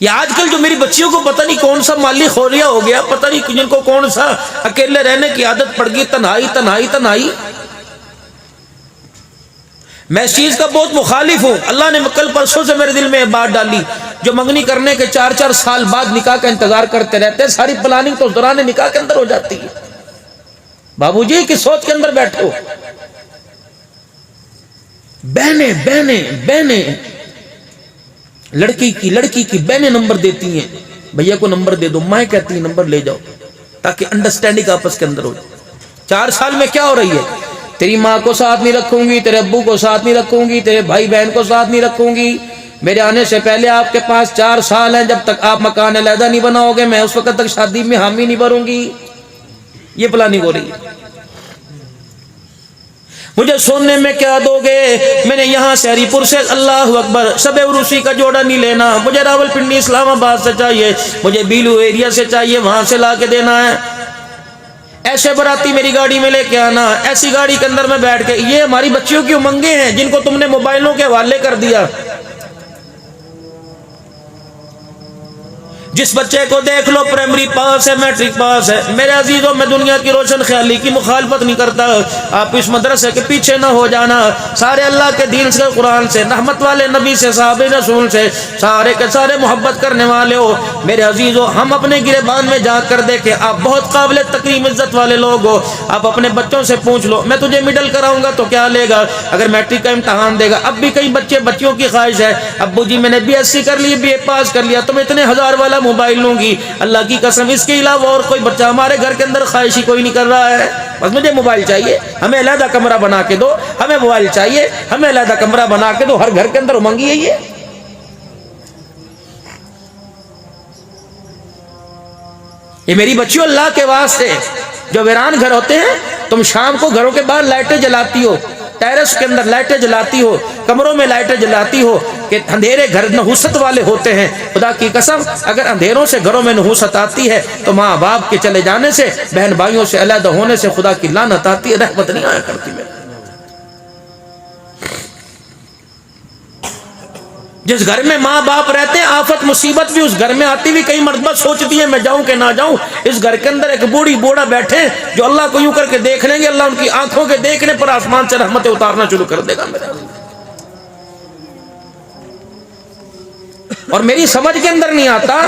یہ آج کل جو میری بچیوں کو پتہ نہیں کون سا مالی خولیا ہو گیا، پتہ نہیں جن کو کون سا اکیلے رہنے کی عادت پڑ گئی، تنہائی تنہائی تنہائی۔ میں اس چیز کا بہت مخالف ہوں۔ اللہ نے کل پرسوں سے میرے دل میں بات ڈالی، جو منگنی کرنے کے 4 سال بعد نکاح کا انتظار کرتے رہتے ہیں، ساری پلاننگ تو اس دوران نکاح کے اندر ہو جاتی ہے۔ بابو جی کی سوچ کے اندر بیٹھو۔ بہنیں لڑکی کی بہنیں نمبر دیتی ہیں، بھیا کو نمبر دے دو، مائیں کہتی ہیں نمبر لے جاؤ، تاکہ انڈرسٹینڈنگ آپس کے اندر ہو جائے۔ 4 سال میں کیا ہو رہی ہے؟ تیری ماں کو ساتھ نہیں رکھوں گی، تیرے ابو کو ساتھ نہیں رکھوں گی، تیرے بھائی بہن کو ساتھ نہیں رکھوں گی، میرے آنے سے پہلے آپ کے پاس 4 سال ہیں، جب تک آپ مکان علیحدہ نہیں بناؤ گے میں اس وقت تک شادی میں حامی نہیں بھروں گی۔ یہ پلاننگ ہو رہی ہے۔ مجھے سونے میں کیا دو گے؟ میں نے یہاں سے ہری پور سے اللہ اکبر شب عروسی کا جوڑا نہیں لینا، مجھے راول پنڈی اسلام آباد سے چاہیے، مجھے بیلو ایریا سے چاہیے، وہاں سے لا کے دینا ہے۔ ایسے براتی میری گاڑی میں لے کے آنا، ایسی گاڑی کے اندر میں بیٹھ کے۔ یہ ہماری بچیوں کی امنگیں ہیں جن کو تم نے موبائلوں کے حوالے کر دیا۔ جس بچے کو دیکھ لو پرائمری پاس ہے، میٹرک پاس ہے۔ میرے عزیزوں، میں دنیا کی روشن خیالی کی مخالفت نہیں کرتا، آپ اس مدرسے کے پیچھے نہ ہو جانا۔ سارے اللہ کے دین سے، قرآن سے، رحمت والے نبی سے، صحابہ رسول سے، سارے کے سارے محبت کرنے والے ہو۔ میرے عزیزوں، ہم اپنے گریبان میں جا کر دیکھیں، آپ بہت قابل تکریم عزت والے لوگ ہو۔ آپ اپنے بچوں سے پوچھ لو، میں تجھے مڈل کراؤں گا تو کیا لے گا؟ اگر میٹرک کا امتحان دے گا، اب بھی کئی بچیوں کی خواہش ہے، ابو جی میں نے BSc کر لی، BA پاس کر لیا، تم اتنے 1000 والا موبائل لوں گی۔ اللہ کی قسم، اس کے علاوہ اور کوئی بچہ ہمارے گھر کے اندر خواہش ہی کوئی نہیں کر رہا ہے۔ بس مجھے موبائل چاہیے، ہمیں علیحدہ کمرہ بنا کے دو، ہمیں موبائل چاہیے، ہمیں علیحدہ کمرہ بنا کے دو۔ ہر گھر کے اندر امنگ یہی ہے۔ یہ میری بچیوں، اللہ کے واسطے، جو ویران گھر ہوتے ہیں، تم شام کو گھروں کے باہر لائٹیں جلاتی ہو، ٹیرس کے اندر لائٹیں جلاتی ہو، کمروں میں لائٹیں جلاتی ہو، کہ اندھیرے گھر نحوست والے ہوتے ہیں۔ خدا کی قسم، اگر اندھیروں سے گھروں میں نحوست آتی ہے تو ماں باپ کے چلے جانے سے، بہن بھائیوں سے علیحدہ ہونے سے خدا کی لعنت آتی ہے، رحمت نہیں آیا کرتی میں۔ جس گھر میں ماں باپ رہتے ہیں، آفت مصیبت بھی اس گھر میں آتی بھی کئی مرتبہ سوچتی ہے میں جاؤں کہ نہ جاؤں۔ اس گھر کے اندر ایک بوڑھا بیٹھے جو اللہ کو یوں کر کے دیکھ لیں گے، اللہ ان کی آنکھوں کے دیکھنے پر آسمان سے رحمتیں اتارنا شروع کر دے گا میرے۔ اور میری سمجھ کے اندر نہیں آتا،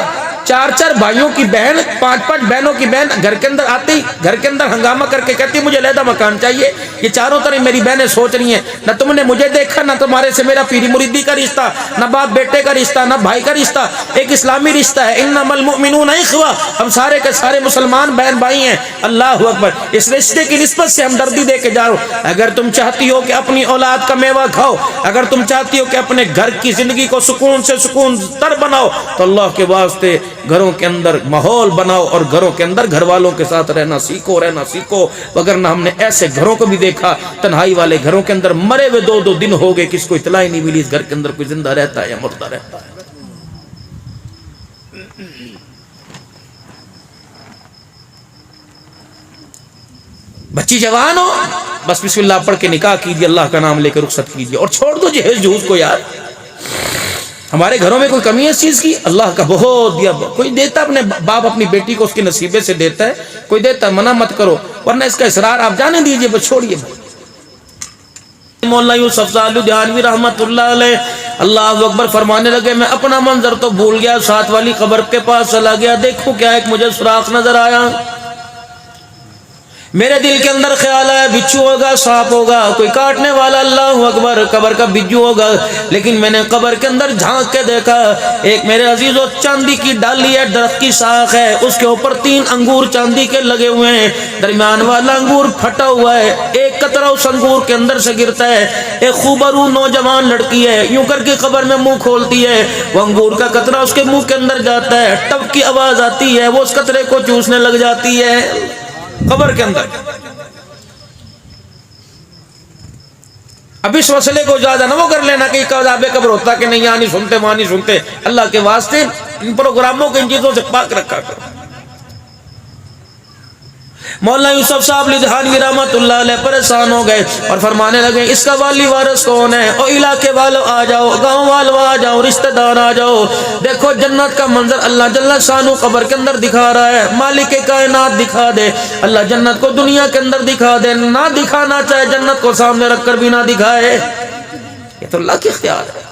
4 بھائیوں کی بہن، 5 بہنوں کی بہن گھر کے اندر آتی، گھر کے اندر ہنگامہ کر کے کہتی مجھے علیحدہ مکان چاہیے۔ یہ چاروں طرف میری بہنیں سوچ رہی ہیں، نہ تم نے مجھے دیکھا، نہ تمہارے سے میرا پیری مریدی کا رشتہ، نہ باپ بیٹے کا رشتہ، نہ بھائی کا رشتہ، ایک اسلامی رشتہ ہے۔ انما المؤمنون اخوہ، ہم سارے کے سارے مسلمان بہن بھائی ہیں۔ اللہ اکبر، اس رشتے کی نسبت سے ہمدردی دے کے جاؤ۔ اگر تم چاہتی ہو کہ اپنی اولاد کا میوہ کھاؤ، اگر تم چاہتی ہو کہ اپنے گھر کی زندگی کو سکون سے سکون تر بناؤ، تو اللہ کے واسطے گھروں کے اندر ماحول بناؤ، اور گھروں کے اندر گھر والوں کے ساتھ رہنا سیکھو۔ وگرنہ ہم نے ایسے گھروں کو بھی دیکھا، تنہائی والے گھروں کے اندر مرے ہوئے 2 دن ہو گئے، کس کو اطلاع ہی نہیں ملی اس گھر کے اندر کوئی زندہ رہتا ہے یا مردہ رہتا ہے۔ بچی جوان ہو، بس بسم اللہ پڑھ کے نکاح کیجیے، اللہ کا نام لے کے رخصت کیجیے، اور چھوڑ دو جہیز جہوز کو یار۔ ہمارے گھروں میں کوئی کمی ہے اس چیز کی؟ اللہ کا بہت دیا۔ کوئی دیتا اپنے باپ اپنی بیٹی کو اس کے نصیبے سے دیتا ہے، کوئی دیتا، منع مت کرو، ورنہ اس کا اصرار آپ جانے دیجئے، بس چھوڑیے۔ مولانا یوسف صالح دیانوی رحمت اللہ علیہ اللہ اکبر فرمانے لگے، میں اپنا منظر تو بھول گیا، 7 والی قبر کے پاس چلا گیا، دیکھو کیا ایک مجھے سوراخ نظر آیا۔ میرے دل کے اندر خیال ہے بچھو ہوگا، سانپ ہوگا، کوئی کاٹنے والا، اللہ اکبر، قبر کا بجو ہوگا۔ لیکن میں نے قبر کے اندر جھانک کے دیکھا، ایک میرے عزیزو چاندی کی ڈالی ہے، درخت کی ساخ ہے، اس کے اوپر 3 انگور چاندی کے لگے ہوئے ہیں، درمیان والا انگور پھٹا ہوا ہے، ایک قطرہ اس انگور کے اندر سے گرتا ہے۔ ایک خوبرو نوجوان لڑکی ہے، یوں کر کے قبر میں منہ کھولتی ہے، وہ انگور کا قطرہ اس کے منہ کے اندر جاتا ہے، ٹپ کی آواز آتی ہے، وہ اس قطرے کو چوسنے لگ جاتی ہے قبر کے اندر۔ اب اس مسئلے کو زیادہ نہ وہ کر لینا کہ عذاب قبر ہوتا کہ نہیں، یہاں نہیں سنتے وہاں نہیں سنتے، اللہ کے واسطے ان پروگراموں کو ان چیزوں سے پاک رکھا کرو۔ مولانا یوسف صاحب لدھیانوی رحمۃ اللہ علیہ پریشان ہو گئے اور فرمانے لگے اس کا والی وارث کون ہے؟ او علاقے والوں آ جاؤ، گاؤں والوں آ جاؤ، رشتہ دار آ جاؤ، دیکھو جنت کا منظر اللہ جل شانہ قبر کے اندر دکھا رہا ہے، مالک کائنات دکھا دے، اللہ جنت کو دنیا کے اندر دکھا دے، نہ دکھانا چاہے جنت کو سامنے رکھ کر بھی نہ دکھائے، یہ تو اللہ کی اختیار ہے۔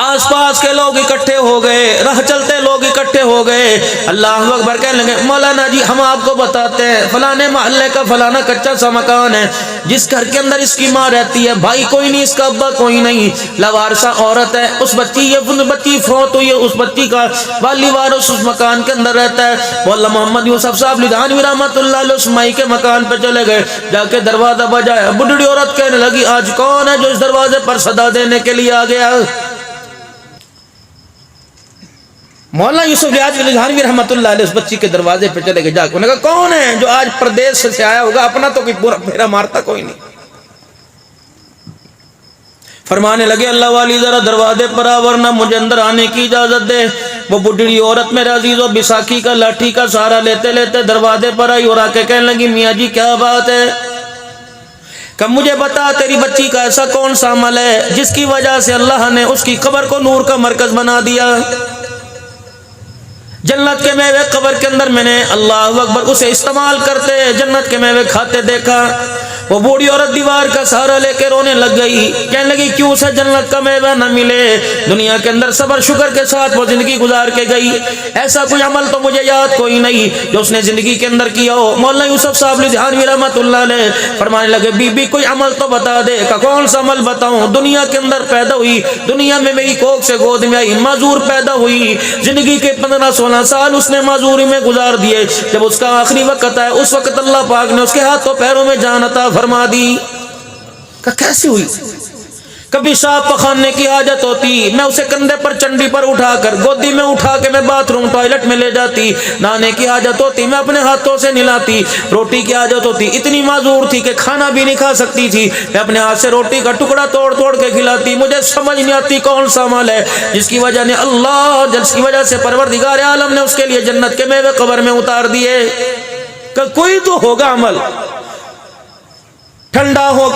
آس پاس کے لوگ اکٹھے ہو گئے، راہ چلتے لوگ اکٹھے ہو گئے، اللہ اکبر کہنے لگے مولانا جی ہم آپ کو بتاتے ہیں فلانے محلے کا فلانا کچا سا مکان ہے، جس گھر کے اندر اس کی ماں رہتی ہے، بھائی کوئی نہیں، اس کا ابا کوئی نہیں، لاوارثہ عورت ہے، اس بچی فوت ہوئی ہے، اس بچی کا والی وارث اس مکان کے اندر رہتا ہے۔ مولانا محمد یوسف صاحب لدھیانوی رحمۃ اللہ علیہ اس مائی کے مکان پہ چلے گئے، جا کے دروازہ بجایا، بڈھڑی عورت کہنے لگی آج کون ہے جو اس دروازے پر صدا دینے کے لیے آ گیا؟ مولانا یوسف لدھیانوی رحمۃ اللہ علیہ اس بچی کے دروازے پہ چلے گئے، جا کے انہوں نے کہا کون ہے جو آج پردیش سے آیا ہوگا، اپنا تو کوئی پورا پھیرا مارتا کوئی نہیں۔ فرمانے لگے اللہ والی ذرا دروازے پر آ ورنہ مجھے اندر آنے کی اجازت دے۔ وہ بڈھڑی عورت میرے عزیزو بیساکھی کا لاٹھی کا سہارا لیتے لیتے دروازے پر آئی اور آ کے کہنے لگی میاں جی کیا بات ہے؟ کہ مجھے بتا تیری بچی کا ایسا کون سا عمل ہے جس کی وجہ سے اللہ نے اس کی قبر کو نور کا مرکز بنا دیا؟ جنت کے میوے قبر کے اندر میں نے اللہ اکبر اسے استعمال کرتے جنت کے میوے کھاتے دیکھا۔ وہ بوڑھی عورت دیوار کا سہارا لے کے رونے لگ گئی، کہنے لگی کیوں اسے جنت کا میوہ نہ ملے؟ دنیا کے اندر صبر شکر کے ساتھ وہ زندگی گزار کے گئی، ایسا کوئی عمل تو مجھے یاد کوئی نہیں جو اس نے زندگی کے اندر کیا ہو۔ مولانا یوسف صاحب لدھیانوی رحمۃ اللہ علیہ فرمانے لگے بی بی کوئی عمل تو بتا دے۔ کہ کون سا عمل بتاؤں؟ دنیا کے اندر پیدا ہوئی، دنیا میں میری کوکھ سے گود میں آئی، معذور پیدا ہوئی، زندگی کے 15-16 سال اس نے معذوری میں گزار دیے، جب اس کا آخری وقت ہے اس وقت اللہ پاک نے اس کے ہاتھوں پیروں میں جان عطا فرما دی۔ کہ کیسی ہوئی؟ کبھی صاف پخانے کی حاجت ہوتی میں اسے کندھے پر چنڈی پر اٹھا کر گودی میں اٹھا کے میں باتھ روم ٹوائلٹ میں لے جاتی، نہانے کی حاجت ہوتی میں اپنے ہاتھوں سے نہلاتی، روٹی کی حاجت ہوتی اتنی معذور تھی کہ کھانا بھی نہیں کھا سکتی تھی، میں اپنے ہاتھ سے روٹی کا ٹکڑا توڑ توڑ کے کھلاتی۔ مجھے سمجھ نہیں آتی کون سا عمل ہے جس کی وجہ سے پروردگار عالم نے اس کے لیے جنت کے میوے قبر میں اتار دیے۔ کہ کوئی تو ہوگا عمل۔ ٹھنڈا ہو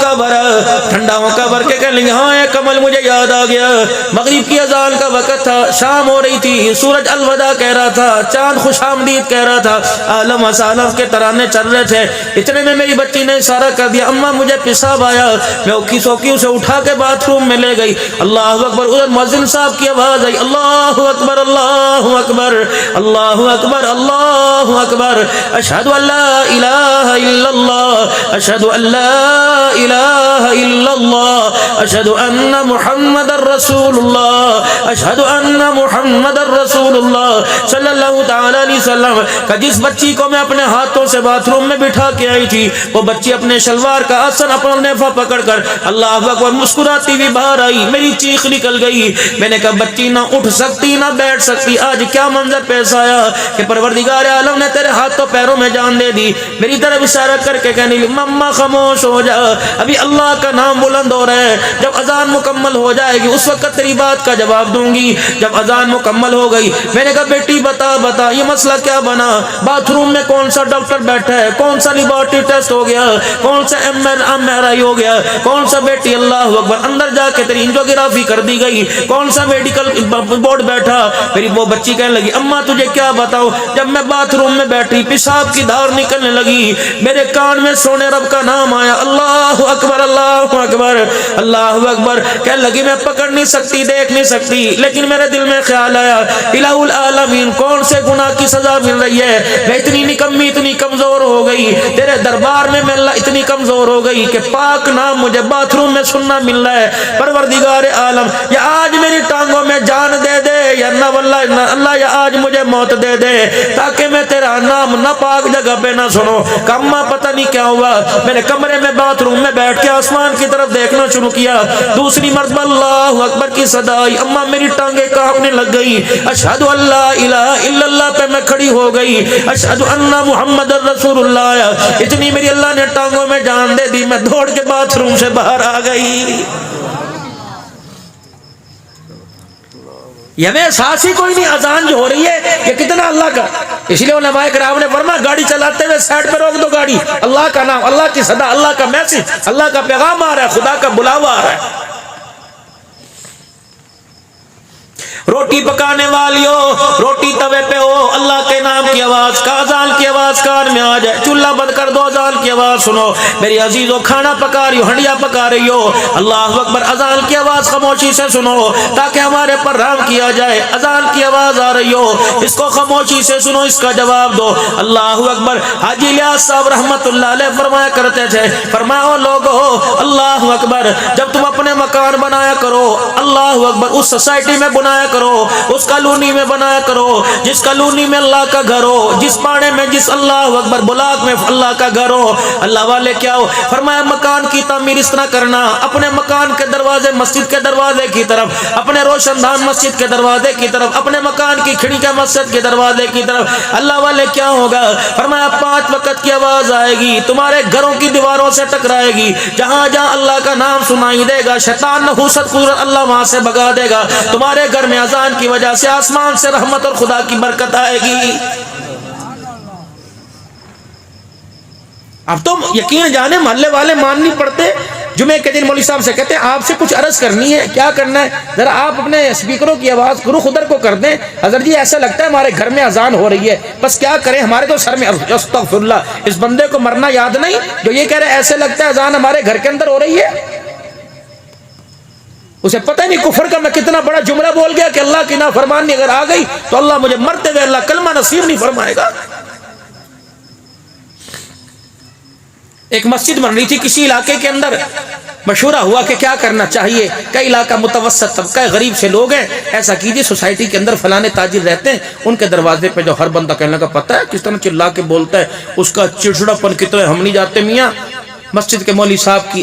کر کے کہنے لگے ہاں ایک عمل مجھے یاد آ گیا۔ مغرب کی اذان کا وقت تھا، شام ہو رہی تھی، سورج الوداع کہہ رہا تھا، چاند خوش آمدید کہہ رہا تھا، عالم اسالف کے ترانے چل رہے تھے، اتنے میں میری بچی نے اشارہ کر دیا اماں مجھے پیشاب آیا، میں اوکھی سوکھی اسے اٹھا کے باتھ روم میں لے گئی۔ اللہ اکبر، ادھر مؤذن صاحب کی آواز آئی اللہ اکبر اللہ اکبر اللہ اکبر اللہ اکبر، اشہد ان لا الہ الا اللہ اشہد ان لا الہ الا اللہ اشہد ان محمد الرسول اللہ اشہد ان محمد الرسول اللہ صلی اللہ تعالی علیہ وسلم۔ کہ جس بچی کو میں اپنے ہاتھوں سے باتھ روم میں بٹھا کے آئی تھی وہ بچی اپنے شلوار کا آسن اپنا نیفا پکڑ کر اللہ اکبر مسکراتی ہوئی باہر آئی، میری چیخ نکل گئی۔ میں نے کہا بچی نہ اٹھ سکتی نہ بیٹھ سکتی، آج کیا منظر پیش آیا کہ پروردگار عالم نے تیرے ہاتھوں پیروں میں جان دے دی۔ میری طرف اشارہ کر کے کہنے لگی مما خاموش ہو جا، ابھی اللہ کا نام بلند ہو رہا ہے، جب اذان مکمل ہو جائے گی اس وقت تیری بات کا جواب دوں گی۔ جب اذان مکمل ہو گئی میں نے کہا بیٹی بتا یہ مسئلہ کیا بنا؟ باتھ روم میں کون سا ڈاکٹر بیٹھا ہے، کون سا لیبارٹری ٹیسٹ ہو گیا، کون سا MRI ہو گیا، کون سا بیٹی اللہ اکبر اندر جا کے تیری انجیوگرافی کر دی گئی، کون سا میڈیکل بورڈ بیٹھا؟ میری وہ بچی کہنے لگی اماں تجھے کیا بتاؤ، جب میں باتھ روم میں بیٹھی پیشاب کی دھار نکلنے لگی میرے کان میں سونے رب کا نام آیا اللہ اکبر اللہ اکبر اللہ اکبر۔ کہنے لگی میں پکڑ نہیں سکتی دیکھ نہیں سکتی، لیکن میرے دل میں خیال آیا الہ العالمین کون سے گناہ کی سزا مل رہی ہے، میں اتنی نکمی اتنی کمزور ہو گئی تیرے دربار میں، میں اللہ اتنی کمزور ہو گئی کہ پاک نام مجھے باتھ روم میں سننا مل رہا ہے۔ پروردگار عالم یا آج میری ٹانگوں میں جان دے دے یا نہ واللہ اللہ یا آج مجھے موت دے دے تاکہ میں تیرا نام نہ پاک جگہ پہ نہ سنو۔ کما پتہ نہیں کیا ہوا، میرے کمرے میں باتھ روم میں بیٹھ کے آسمان کی طرف دیکھنا شروع کیا، دوسری مرتبہ اللہ اکبر کی صدا آئی، اماں میری ٹانگیں کانپنے لگ گئی، اشہد ان لا الہ الا اللہ پہ میں کھڑی ہو گئی، اشہد ان محمد الرسول اللہ، اتنی میری اللہ نے ٹانگوں میں جان دے دی، میں دوڑ کے باتھ روم سے باہر آ گئی۔ یہ ہمیں احساس ہی کوئی نہیں اذان جو ہو رہی ہے یہ کتنا اللہ کا. اس لیے علماء کرام نے فرمایا گاڑی چلاتے ہوئے سائڈ پہ روک دو گاڑی, اللہ کا نام, اللہ کی صدا, اللہ کا میسج, اللہ کا پیغام آ رہا ہے, خدا کا بلاوا آ رہا ہے. روٹی پکانے والیوں, روٹی توے پہ ہو, اللہ کے نام کی آواز کا, اذان کی آواز کان میں آ جائے, چولہا بند کر دو, اذان کی آواز سنو. میری عزیزو کھانا پکا رہی ہو, ہنڈیا پکا رہی ہو, اللہ اکبر, اذان کی آواز خاموشی سے سنو تاکہ ہمارے پر رحم کیا جائے. اذان کی آواز آ رہی ہو, اس کو خاموشی سے سنو, اس کا جواب دو. اللہ اکبر. حاجی الیاس صاحب رحمت اللہ علیہ فرمایا کرتے تھے, فرمایا او لوگو, اللہ اکبر, جب تم اپنے مکان بنایا کرو, اللہ اکبر, اس سوسائٹی میں بنایا کرو, اس کالونی میں بنایا کرو جس کالونی میں اللہ کا گھر ہو, جس پاڑے میں, جس اللہ اکبر بلاک میں اللہ کا گھر ہو. اللہ والے کیا ہو, فرمایا مکان کی تعمیر اس طرح کرنا, اپنے مکان کے دروازے مسجد کے دروازے کی طرف, اپنے روشن دان مسجد کے دروازے کی طرف, اپنے مکان کی کھڑکی مسجد کے دروازے کی طرف. اللہ والے کیا ہوگا, فرمایا 5 وقت کی آواز آئے گی, تمہارے گھروں کی دیواروں سے ٹکرائے گی, جہاں جہاں اللہ کا نام سنائی دے گا شیطان نحوست قدرت اللہ وہاں سے بھگا دے گا. تمہارے گھر میں اذان کی وجہ سے آسمان سے رحمت اور خدا کی برکت آئے گی. اب تم یقین جانے محلے والے مان نہیں پڑتے. جمعے کے دن مولوی صاحب سے کہتے ہیں آپ سے کچھ عرض کرنی ہے, کیا کرنا ہے, ذرا آپ اپنے اسپیکروں کی آواز رخ ادھر کو کر دیں. حضرت جی ایسا لگتا ہے ہمارے گھر میں اذان ہو رہی ہے, بس کیا کریں, ہمارے تو سر میں استغفر اللہ, اس بندے کو مرنا یاد نہیں جو یہ کہہ رہے ایسے لگتا ہے اذان ہمارے گھر کے اندر ہو رہی ہے. اسے پتہ نہیں کفر کا میں کتنا بڑا جملہ بول گیا کہ اللہ کی نافرمانی اگر آ گئی تو اللہ مجھے مرتے ہوئے اللہ کلمہ نصیب نہیں فرمائے گا. ایک مسجد بن رہی تھی کسی علاقے کے اندر, مشورہ ہوا کہ کیا کرنا چاہیے. کئی علاقہ متوسط طبقہ غریب سے لوگ ہیں, ایسا کیجیے سوسائٹی کے اندر فلانے تاجر رہتے ہیں, ان کے دروازے پہ جو ہر بندہ کہنے لگا پتہ ہے کس طرح چلا کے بولتا ہے, اس کا چڑچڑاپن کتنا, ہم نہیں جاتے میاں. مسجد کے مولوی صاحب کی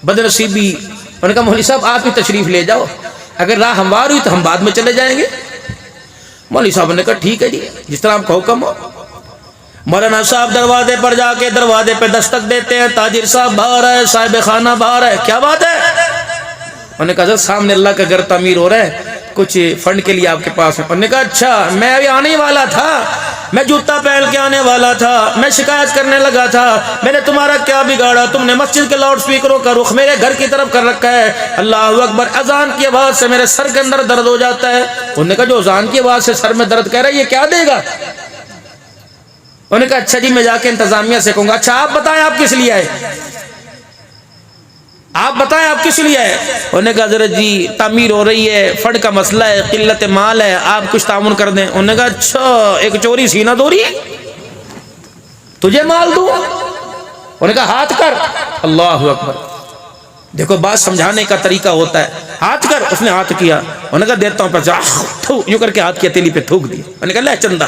بدنصیبی, انہوں نے کہا مولوی صاحب آپ ہی تشریف لے جاؤ, اگر راہ ہموار ہوئی تو ہم بعد میں چلے جائیں گے. مولوی صاحب نے کہا ٹھیک ہے جی, جس طرح آپ کا حکم ہو. مولانا صاحب دروازے پر جا کے دروازے پہ دستک دیتے ہیں, تاجر صاحب باہر ہے, صاحب خانہ باہر ہے, کیا بات ہے. انہوں نے کہا حضرت سامنے اللہ کا گھر تعمیر ہو رہا ہے, کچھ فنڈ کے لیے آپ کے پاس ہے. انہوں نے کہا اچھا, میں ابھی آنے والا تھا, میں جوتا پہن کے آنے والا تھا, میں شکایت کرنے لگا تھا, میں نے تمہارا کیا بگاڑا, تم نے مسجد کے لاؤڈ سپیکروں کا رخ میرے گھر کی طرف کر رکھا ہے. اللہ اکبر, اذان کی آواز سے میرے سر کے اندر درد ہو جاتا ہے. انہوں نے کہا جو اذان کی آواز سے سر میں درد کہہ رہا ہے یہ کیا دے گا. انہوں نے کہا اچھا جی میں جا کے انتظامیہ سے کہوں گا. اچھا آپ بتائیں آپ کس لیے آئے, آپ بتائیں آپ کس لیے آئے. انہوں نے کہا حضرت جی تعمیر ہو رہی ہے, فنڈ کا مسئلہ ہے, قلت مال ہے, آپ کچھ تعاون کر دیں. انہوں نے کہا اچھا ایک چوری سینہ دوری, تجھے مال دوں. انہوں نے کہا ہاتھ کر. اللہ اکبر, دیکھو بات سمجھانے کا طریقہ ہوتا ہے, ہاتھ کر. اس نے ہاتھ کیا, انہوں نے کہا دیتا ہوں پیسہ, یوں کر کے ہاتھ کی ہتھیلی پہ تھوک دیا. انہوں نے کہا لے چندہ.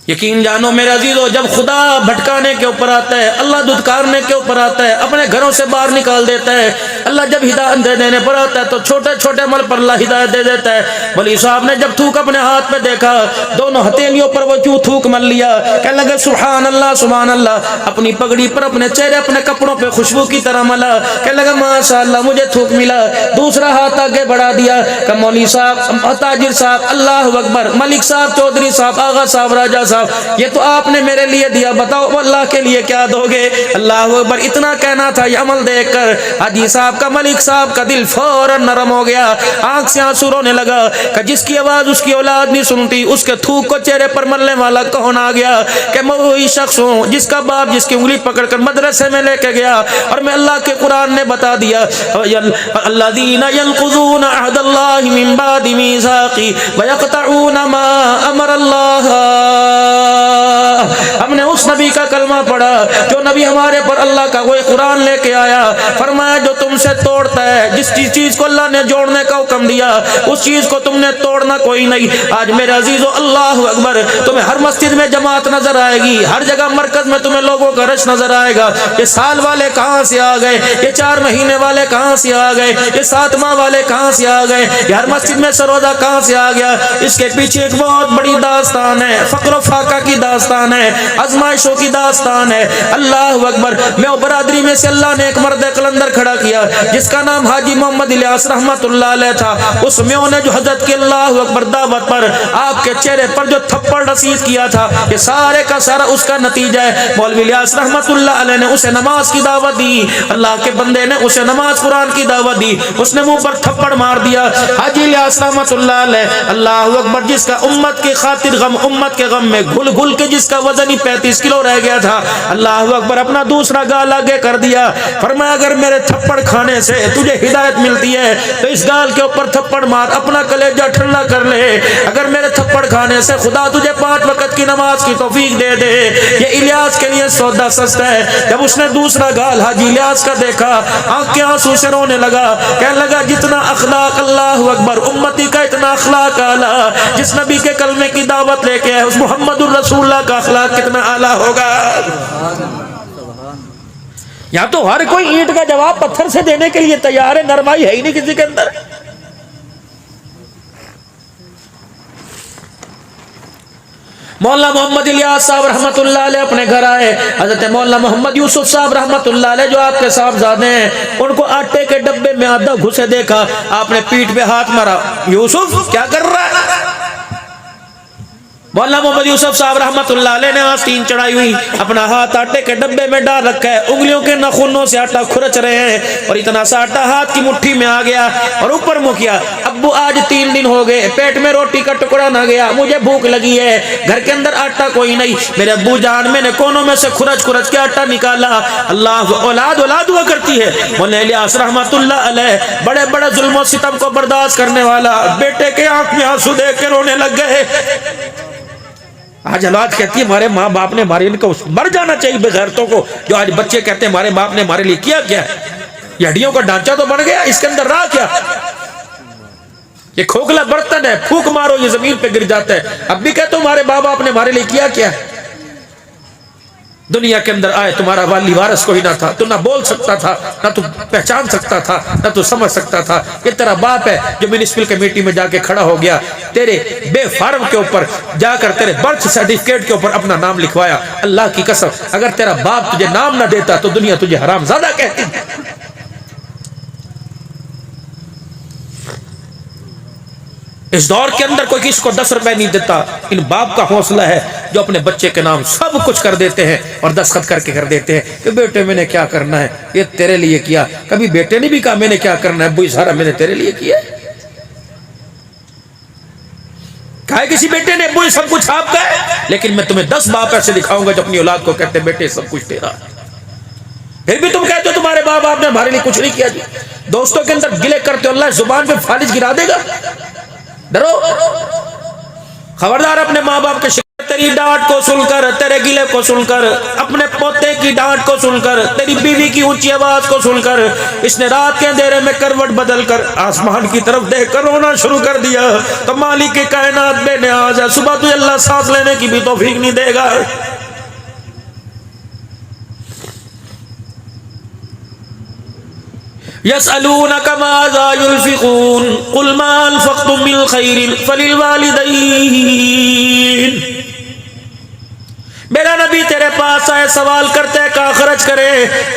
یقین جانو میرے عزیزو, جب خدا بھٹکانے کے اوپر آتا ہے, اللہ دھتکارنے کے اوپر آتا ہے, اپنے گھروں سے باہر نکال دیتا ہے, اللہ جب ہدایت دے دینے پر آتا ہے تو چھوٹے چھوٹے عمل پر اللہ ہدایت دے دیتا ہے. مولوی صاحب نے جب تھوک اپنے ہاتھ پہ دیکھا, دونوں ہتھیلیوں پر وہ کیوں تھوک مل لیا, کہنے لگے سبحان اللہ سبحان اللہ, اپنی پگڑی پر, اپنے چہرے, اپنے کپڑوں پہ خوشبو کی طرح ملا, کہنے لگا ماشاء اللہ مجھے تھوک ملا. دوسرا ہاتھ آگے بڑھا دیا کہ مولوی صاحب, تاجر صاحب, اللہ اکبر, ملک صاحب, چودھری صاحب, آغا صاحب, راجہ صاحب, یہ تو آپ نے میرے لیے دیا, بتاؤ اللہ کے لیے کیا دو گے. اللہ اکبر, اتنا کہنا تھا یہ عمل دیکھ کر حاجی صاحب کا, ملک صاحب کا دل فوراً نرم ہو گیا, آنکھ سے آنسو رونے لگا کہ جس کی آواز اس کی اولاد نہیں سنتی, اس کے تھوک کو چہرے پر ملنے والا کون آ گیا, کہ میں وہی شخص ہوں جس کا باپ جس کی انگلی پکڑ کر مدرسے میں لے کے گیا, اور میں اللہ کے قرآن نے بتا دیا الذین ینقضون عہد اللہ من بعد میثاقہ ویقطعون ما امر اللہ. ہم نے اس نبی کا کلمہ پڑھا جو نبی ہمارے پر اللہ کا کوئی قرآن لے کے آیا, فرمایا جو تم سے توڑتا ہے, جس چیز کو اللہ نے جوڑنے کا حکم دیا اس چیز کو تم نے توڑنا کوئی نہیں. آج میرے عزیزو اللہ اکبر, تمہیں ہر مسجد میں جماعت نظر آئے گی, ہر جگہ مرکز میں تمہیں لوگوں کا رش نظر آئے گا. یہ سال والے کہاں سے آ گئے, یہ 4 مہینے والے کہاں سے آ گئے, یہ 7 ماہ والے کہاں سے آ گئے, یہ ہر مسجد میں سروزہ کہاں سے آ گیا. اس کے پیچھے ایک بہت بڑی داستان ہے, فقر و فاقہ کی داستان داستان ہے, آزمائشوں کی داستان ہے. اللہ اکبر. میں برادری میں سے اللہ نے ایک مرد قلندر کھڑا کیا جس کا نام حاجی محمد الیاس رحمت اللہ علیہ تھا. اس میوں نے جو حضرت کی اللہ اکبر دعوت پر آپ کے چہرے پر جو تھپڑ رسید کیا تھا, یہ سارے کا سارا اس کا نتیجہ ہے. مولوی الیاس رحمت اللہ علیہ نے اسے نماز کی دعوت دی, اللہ کے بندے نے اسے نماز قرآن کی دعوت دی, اس نے منہ پر تھپڑ مار دیا. حاجی الیاس رحمت اللہ علیہ, اللہ اکبر, جس کا امت کی خاطر غم, امت کے غم میں گھل گھل کے جس کا وزن ہی 35 کلو رہ گیا تھا, اللہ اکبر, اپنا دوسرا گال آگے کر دیا. فرمایا اگر میرے تھپڑ کھانے سے تجھے ہدایت ملتی ہے تو اس گال کے اوپر تھپڑ مار, اپنا کلیجہ ٹھنڈا کر لے. اگر میرے تھپڑ کھانے سے خدا تجھے 5 وقت کی نماز کی توفیق دے دے, یہ الیاس کے لیے سودا سستا ہے. جب اس نے دوسرا گال حاجی الیاس کا دیکھا, آنکھ کے آنسو سے رونے لگا, کہنے لگا جتنا اخلاق, اللہ اکبر, امتی کا اتنا اخلاق اعلیٰ, جس نبی کے کلمے کی دعوت لے کے اس محمد الرسول اللہ کا اخلاق کتنا اعلیٰ ہوگا. یا تو ہر کوئی اینٹ کا جواب پتھر سے دینے کے لیے تیار ہے, نرمائی ہے ہی نہیں کسی کے اندر. مولانا محمد الیاس صاحب رحمت اللہ علیہ اپنے گھر آئے. حضرت مولانا محمد یوسف صاحب رحمت اللہ علیہ جو آپ کے صاحبزادے ہیں, ان کو آٹے کے ڈبے میں آدھا گھسے دیکھا, آپ نے پیٹھ پہ ہاتھ مارا, یوسف کیا کر رہا ہے؟ مولانا محمد یوسف صاحب رحمت اللہ علیہ نے آستین چڑھائی ہوئی, اپنا ہاتھ آٹے کے ڈبے میں ڈال رکھا ہے, انگلیوں کے ناخنوں سے آٹا کھرچ رہے ہیں, اور اتنا سا آٹا ہاتھ کی مٹھی میں آ گیا اور اوپر منہ کیا, ابو آج 3 دن ہو گئے پیٹ میں روٹی کا ٹکڑا نہ گیا, مجھے بھوک لگی ہے, گھر کے اندر آٹا کوئی نہیں, میرے ابو جان میں نے کونوں میں سے کھرچ کھرچ کے آٹا نکالا. اللہ, اولاد اولاد ہوا کرتی ہے. مولانا الیاس رحمت اللہ علیہ بڑے بڑے ظلم و ستم کو برداشت کرنے والا, بیٹے کے آنکھ میں آنسو دیکھ کے رونے لگ گئے. آج اولاد کہتی ہے ہمارے ماں باپ نے ہمارے, ان کو مر جانا چاہیے بغیرتوں کو, جو آج بچے کہتے ہیں ہمارے باپ نے ہمارے لیے کیا کیا ہے. یہ ہڈیوں کا ڈھانچہ تو بڑھ گیا, اس کے اندر رہا کیا؟ یہ کھوکھلا برتن ہے, پھونک مارو یہ زمین پہ گر جاتا ہے. اب بھی کہتے ہو ہمارے باپ باپ نے ہمارے لیے کیا کیا ہے. دنیا کے اندر آئے تمہارا والی وارث کوئی نہ تھا, تو نہ بول سکتا تھا, نہ تو پہچان سکتا تھا, نہ تو سمجھ سکتا تھا. یہ تیرا باپ ہے جو میونسپل کمیٹی میں جا کے کھڑا ہو گیا, تیرے بے فارم کے اوپر جا کر تیرے برتھ سرٹیفکیٹ کے اوپر اپنا نام لکھوایا. اللہ کی قسم اگر تیرا باپ تجھے نام نہ دیتا تو دنیا تجھے حرام زادہ کہتی. اس دور کے اندر کوئی کسی کو 10 روپے نہیں دیتا. ان باپ کا حوصلہ ہے جو اپنے بچے کے نام سب کچھ کر دیتے ہیں اور دستخط کر کے کر دیتے ہیں کہ بیٹے میں نے کیا کرنا ہے, یہ تیرے لیے کیا. کبھی بیٹے نے بھی کہا میں نے کیا کرنا ہے, ابو سارا میں نے تیرے لیے کیا. کہا کسی بیٹے نے ابو سب کچھ آپ کا ہے, لیکن میں تمہیں 10 باپ ایسے دکھاؤں گا جو اپنی اولاد کو کہتے بیٹے سب کچھ تیرا, پھر بھی تم کہتے ہو تمہارے باپ آپ نے ہمارے لیے کچھ نہیں کیا. جی دوستوں کے اندر گلے کرتے ہو, اللہ زبان پہ فالج گرا دے گا. ڈرو, خبردار اپنے ماں باپ کے تیری ڈانٹ کو سن کر, تیرے گلے کو سن کر, اپنے پوتے کی ڈانٹ کو سن کر, تیری بیوی کی اونچی آواز کو سن کر, اس نے رات کے اندھیرے میں کروٹ بدل کر آسمان کی طرف دیکھ کر رونا شروع کر دیا. تو مالک کائنات بے نیاز ہے, صبح تجھے اللہ سانس لینے کی بھی توفیق نہیں دے گا. يسألونك ماذا ينفقون قل ما أنفقتم من خير فللوالدين. میرا نبی تیرے پاس آئے سوال کرتے ہیں کہاں خرچ کرے.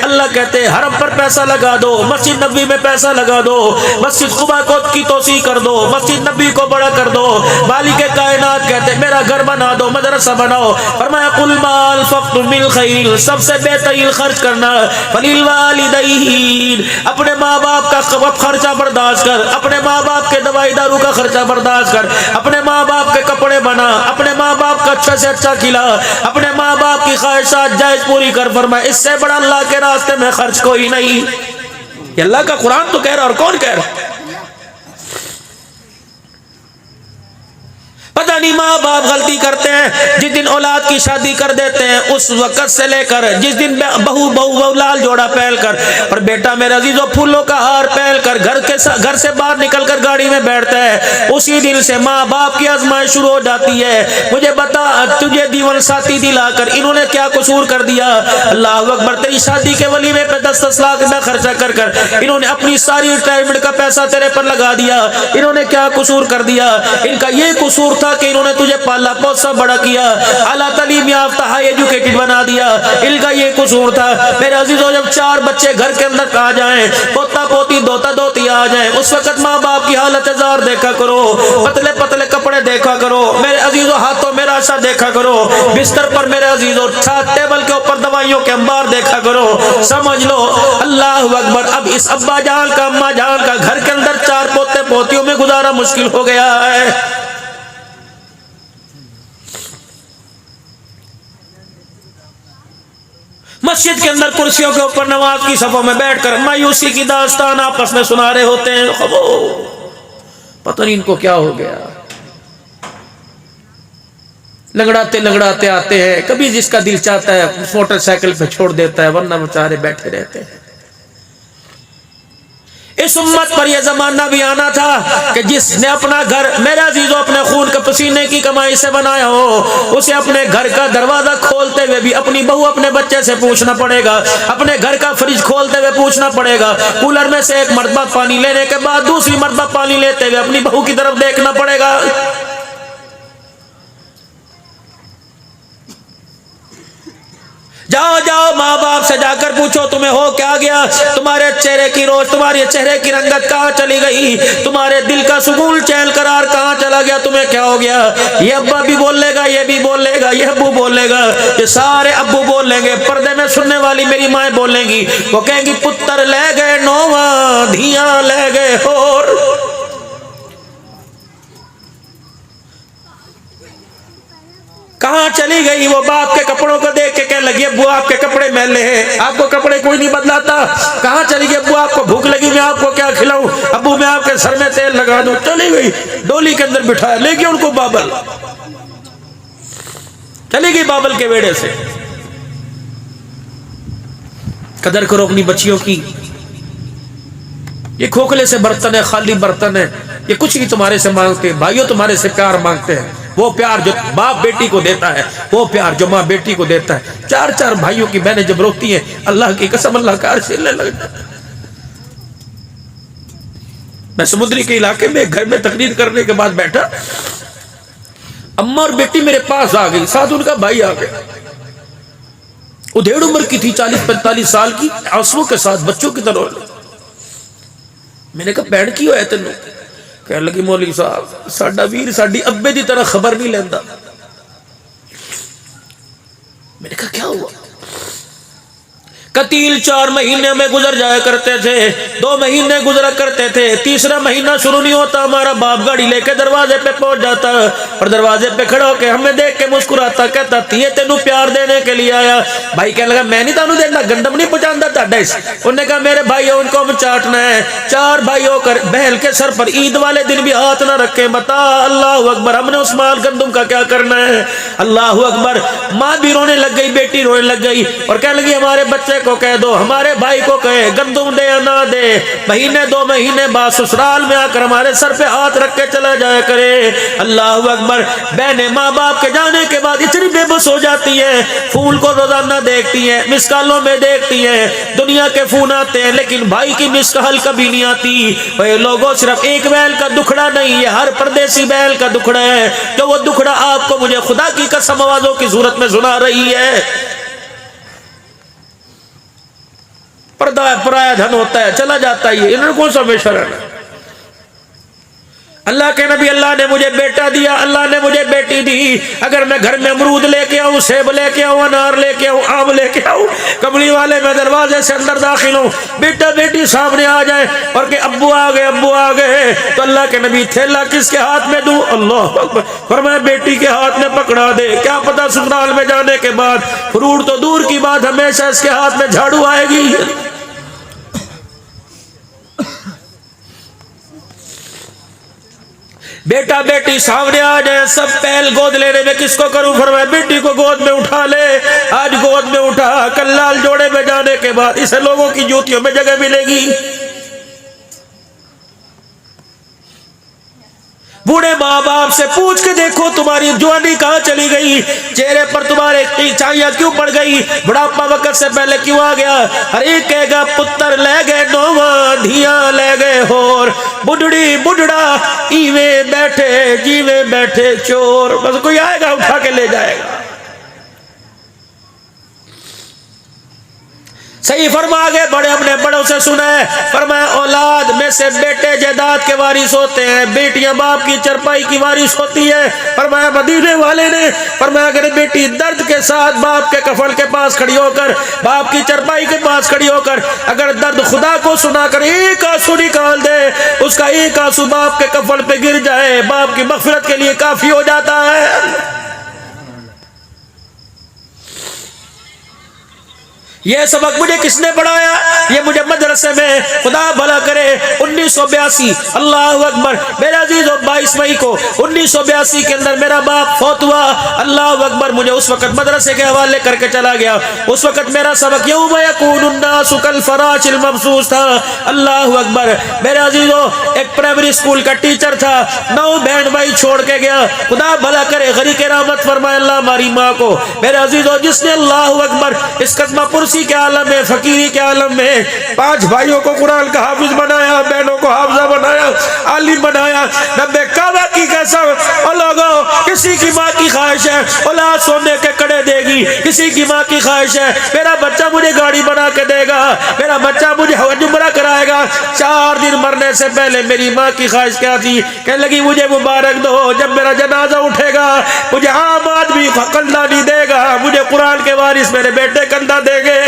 اللہ کہتے ہیں حرم پر پیسہ لگا دو, مسجد نبی میں پیسہ لگا دو, مسجد قباء کو کی توسیع کر دو, مسجد نبی کو بڑا کر دو. مالک کائنات کہتے ہیں میرا گھر بنا دو, مدرسہ بناؤ. فرمایا قل ما انفقتم من خیر, سب سے بہترین خرچ کرنا فللوالدین, اپنے ماں باپ کا خرچہ برداشت کر, اپنے ماں باپ کے دوائی دارو کا خرچہ برداشت کر, اپنے ماں باپ کے کپڑے بنا, اپنے ماں باپ کا اچھا سے اچھا کھلا, اپنے ماں باپ کی خواہشات جائز پوری کر. فرمایا اس سے بڑا اللہ کے راستے میں خرچ کوئی نہیں. یہ اللہ کا قرآن تو کہہ رہا, اور کون کہہ رہا؟ پتہ نہیں ماں باپ غلطی کرتے ہیں, جس دن اولاد کی شادی کر دیتے ہیں اس وقت سے لے کر جس دن بہو لال جوڑا پہن کر اور بیٹا میرے عزیزو پھولوں کا ہار پہن کر گھر سے باہر نکل کر گاڑی میں بیٹھتا ہے, اسی دن سے ماں باپ کی آزمائش شروع ہو جاتی ہے. مجھے بتا تجھے دیون ساتھی دلا کر انہوں نے کیا قصور کر دیا. اللہ اکبر, تیری شادی کے ولیمے پہ 10 لاکھ روپے خرچہ کر کر انہوں نے اپنی ساری ریٹائرمنٹ کا پیسہ تیرے پر لگا دیا. انہوں نے کیا قصور کر دیا؟ ان کا یہ قصور تھا اللہ کہ انہوں نے تجھے پالا پوسا بڑا کیا، اعلیٰ تعلیم یافتہ ہائی ایجوکیٹڈ بنا دیا، ان کا یہ قصور تھا۔ میرے عزیزو جب 4 بچے گھر کے اندر آ جائیں، پوتا پوتی دوتا دوتی آ جائیں، اس وقت ماں باپ کی حالت زار دیکھا کرو، پتلے پتلے کپڑے دیکھا کرو میرے عزیزو، ہاتھوں میں راشا دیکھا کرو، بستر پر میرے عزیزو ٹیبل کے اوپر دوائیوں کے انبار دیکھا کرو، سمجھ لو اللہ اکبر اب اس ابا جان کا اماں جان کا گھر کے اندر 4 پوتے پوتیوں میں گزارا مشکل ہو گیا ہے۔ مسجد کے اندر کرسیوں کے اوپر نماز کی صفوں میں بیٹھ کر مایوسی کی داستان آپس میں سنا رہے ہوتے ہیں، پتہ نہیں ان کو کیا ہو گیا، لنگڑاتے لنگڑاتے آتے ہیں، کبھی جس کا دل چاہتا ہے موٹر سائیکل پہ چھوڑ دیتا ہے، ورنہ بیچارے بیٹھے رہتے ہیں۔ اس امت پر یہ زمانہ بھی آنا تھا کہ جس نے اپنا گھر میرے عزیزو اپنے خون کے پسینے کی کمائی سے بنایا ہو، اسے اپنے گھر کا دروازہ کھولتے ہوئے بھی اپنی بہو اپنے بچے سے پوچھنا پڑے گا، اپنے گھر کا فریج کھولتے ہوئے پوچھنا پڑے گا، کولر میں سے ایک مرتبہ پانی لینے کے بعد دوسری مرتبہ پانی لیتے ہوئے اپنی بہو کی طرف دیکھنا پڑے گا۔ جاؤ جاؤ ماں باپ سے جا کر پوچھو تمہیں ہو کیا گیا، تمہارے چہرے کی روش، تمہارے چہرے کی رنگت کہاں چلی گئی، تمہارے دل کا سکون چین قرار کہاں چلا گیا، تمہیں کیا ہو گیا۔ یہ ابا بھی بولے گا، یہ بھی بولے گا، یہ ابو بولے گا، یہ سارے ابو بولیں گے، پردے میں سننے والی میری مائیں بولیں گی، وہ کہیں گی پتر لے گئے نواں دھیاں لے گئے ہور۔ کہاں چلی گئی وہ باپ کے کپڑوں کو دیکھ کے کہنے لگی ابو آپ کے کپڑے میلے ہیں، آپ کو کپڑے کوئی نہیں بدلاتا، کہاں چلی گئی ابو آپ کو بھوک لگی میں آپ کو کیا کھلاؤں، ابو میں آپ کے سر میں تیل لگا دوں، چلی گئی ڈولی کے اندر بٹھایا، لے گئی ان کو بابل، چلی گئی بابل کے ویڑے سے۔ قدر کرو اپنی بچیوں کی، یہ کھوکھلے سے برتن ہے، خالی برتن ہے، یہ کچھ نہیں تمہارے سے مانگتے، بھائیوں تمہارے سے پیار مانگتے ہیں، وہ پیار جو باپ بیٹی کو دیتا ہے، وہ پیار جو ماں بیٹی کو دیتا ہے۔ 4 بھائیوں کی بہنیں جب روتی ہیں، اللہ کی قسم اللہ کا عرش ہلنے لگ جاتا ہے۔ میں سمندری کے علاقے میں گھر میں تقریر کرنے کے بعد بیٹھا، اماں اور بیٹی میرے پاس آ گئی، ساتھ ان کا بھائی آ گیا، وہ ڈیڑھ عمر کی تھی، 40-45 سال کی، آنسوؤں کے ساتھ بچوں کی طرح۔ میں نے کہا بہن کی ہوئے تینوں؟ کہنے لگی مولوی صاحب ساڈا ویر ساڈی ابے دی طرح خبر نہیں لیندا۔ میں نے کہا کیا ہوا؟ قتیل 4 مہینے میں گزر جایا کرتے تھے، 2 مہینے گزرا کرتے تھے، تیسرا مہینہ شروع نہیں ہوتا ہمارا باپ گاڑی لے کے دروازے پہ پہنچ جاتا اور دروازے پہ کھڑا ہو کے ہمیں دیکھ کے مسکراتا، کہتا تیے تینوں پیار دینے کے لیے آیا۔ بھائی کہنے لگا میں نہیں تانوں دینا، گندم نہیں پہنچانا تھا اس۔ انہوں نے کہا میرے بھائیوں ان کو ہم چاٹنا ہے، 4 بھائیوں کر بہن کے سر پر عید والے دن بھی ہاتھ نہ رکھیں، بتا اللہ اکبر ہم نے اس مال گندم کا کیا کرنا ہے۔ اللہ اکبر، ماں بھی رونے لگ گئی، بیٹی رونے لگ گئی اور کہنے لگی ہمارے بچے کو کہہ دو، ہمارے بھائی کو کہے گندم دے یا نہ دے، مہینے 2 مہینے بعد سسرال میں آ کر ہمارے سر پہ ہاتھ رکھ کے چلا جایا کرے۔ اللہ اکبر، بہنیں ماں باپ کے جانے کے بعد اتنی بے بس ہو جاتی ہیں، پھول کو روزانہ دیکھتی ہیں، مس کالوں میں دیکھتی ہیں، دنیا کے فون آتے ہیں لیکن بھائی کی مس کال کبھی نہیں آتی۔ اے لوگوں صرف ایک بیل کا دکھڑا نہیں، یہ ہر پردیسی بیل کا دکھڑا ہے، جو وہ دکھڑا آپ کو مجھے خدا کی قسم آوازوں کی صورت میں سنا رہی ہے۔ پردہ پرایا دھن ہوتا ہے، چلا جاتا ہے، یہ انہوں کون سا ہمیشہ رہنا۔ اللہ کے نبی اللہ نے مجھے بیٹا دیا، اللہ نے مجھے بیٹی دی، اگر میں گھر میں امرود لے کے آؤں، سیب لے کے آؤں، انار لے کے آؤں، آم لے کے آؤں، کملی والے میں دروازے سے اندر داخل ہوں، بیٹا بیٹی سامنے آ جائے اور کہ ابو آ گئے ابو آ گئے، تو اللہ کے نبی تھیلا کس کے ہاتھ میں دوں؟ اللہ اکبر، فرمایا بیٹی کے ہاتھ میں پکڑا دے، کیا پتہ سسرال میں جانے کے بعد فروٹ تو دور کی بات ہمیشہ اس کے ہاتھ میں جھاڑو آئے گی۔ بیٹا بیٹی سامنے آ جائے، سب پہل گود لینے میں کس کو کروں؟ فرمایا بیٹی کو گود میں اٹھا لے، آج گود میں اٹھا، کل لال جوڑے میں جانے کے بعد اسے لوگوں کی جوتیوں میں جگہ ملے گی۔ بوڑھے ماں باپ سے پوچھ کے دیکھو تمہاری جوانی کہاں چلی گئی، چہرے پر تمہارے چاہیاں کیوں پڑ گئی، بڑھاپا وقت سے پہلے کیوں آ گیا؟ ہر ایک کہے گا پتر لے گئے نواں دھیاں لے گئے ہو۔ چور، بڈھڑی بڈھڑا ایویں بیٹھے جیویں بیٹھے چور. بس کوئی آئے گا اٹھا کے لے جائے گا. صحیح فرما گئے. بڑے اپنے بڑوں سے سنے، فرمایا اولاد میں سے بیٹے جائیداد کے وارث ہوتے ہیں، بیٹیاں باپ کی چرپائی کی وارث ہوتی ہے. فرمایا مدینے والے نے فرمایا اگر بیٹی درد کے ساتھ باپ کے کفن کے پاس کھڑی ہو کر، باپ کی چرپائی کے پاس کھڑی ہو کر اگر درد خدا کو سنا کر ایک آنسو نکال دے، اس کا ایک آنسو باپ کے کفن پہ گر جائے، باپ کی مغفرت کے لیے کافی ہو جاتا ہے. یہ سبق مجھے کس نے پڑھایا؟ یہ مجھے مدرسے میں خدا بھلا کرے 1982 اللہ اکبر میرے عزیزو 22 مئی کو 1982 کے اندر میرا باپ فوت ہوا. اللہ اکبر مجھے اس وقت مدرسے کے حوالے کر کے چلا گیا. اس وقت میرا سبق یوم یکون الناس کالفراش المبثوث تھا. اللہ اکبر میرے عزیزو ایک پرائمری اسکول کا ٹیچر تھا، 9 بہن بھائی چھوڑ کے گیا. خدا بھلا کرے غریق رحمت فرمائے اللہ ہماری ماں کو. میرے عزیزو جس نے اللہ اکبر اس قدمہ پرسی کے عالم میں، فقیری کے عالم میں 5 بھائیوں کو قرآن کا حافظ بنایا، بہنوں کو حافظہ بنایا، عالم بنایا. رب کعبہ کی قسم اور لوگوں کسی کی ماں کی خواہش ہے اولاد سونے کے کڑے دے گی، کسی کی ماں کی خواہش ہے میرا بچہ مجھے گاڑی بنا کے دے گا، میرا بچہ مجھے حج عمرہ کرائے گا. 4 دن مرنے سے پہلے میری ماں کی خواہش کیا تھی؟ کہنے لگی مجھے مبارک دو، جب میرا جنازہ اٹھے گا مجھے عام آدمی کندھا نہیں دے گا، مجھے قرآن کے وارث میرے بیٹے کندھا دے گے.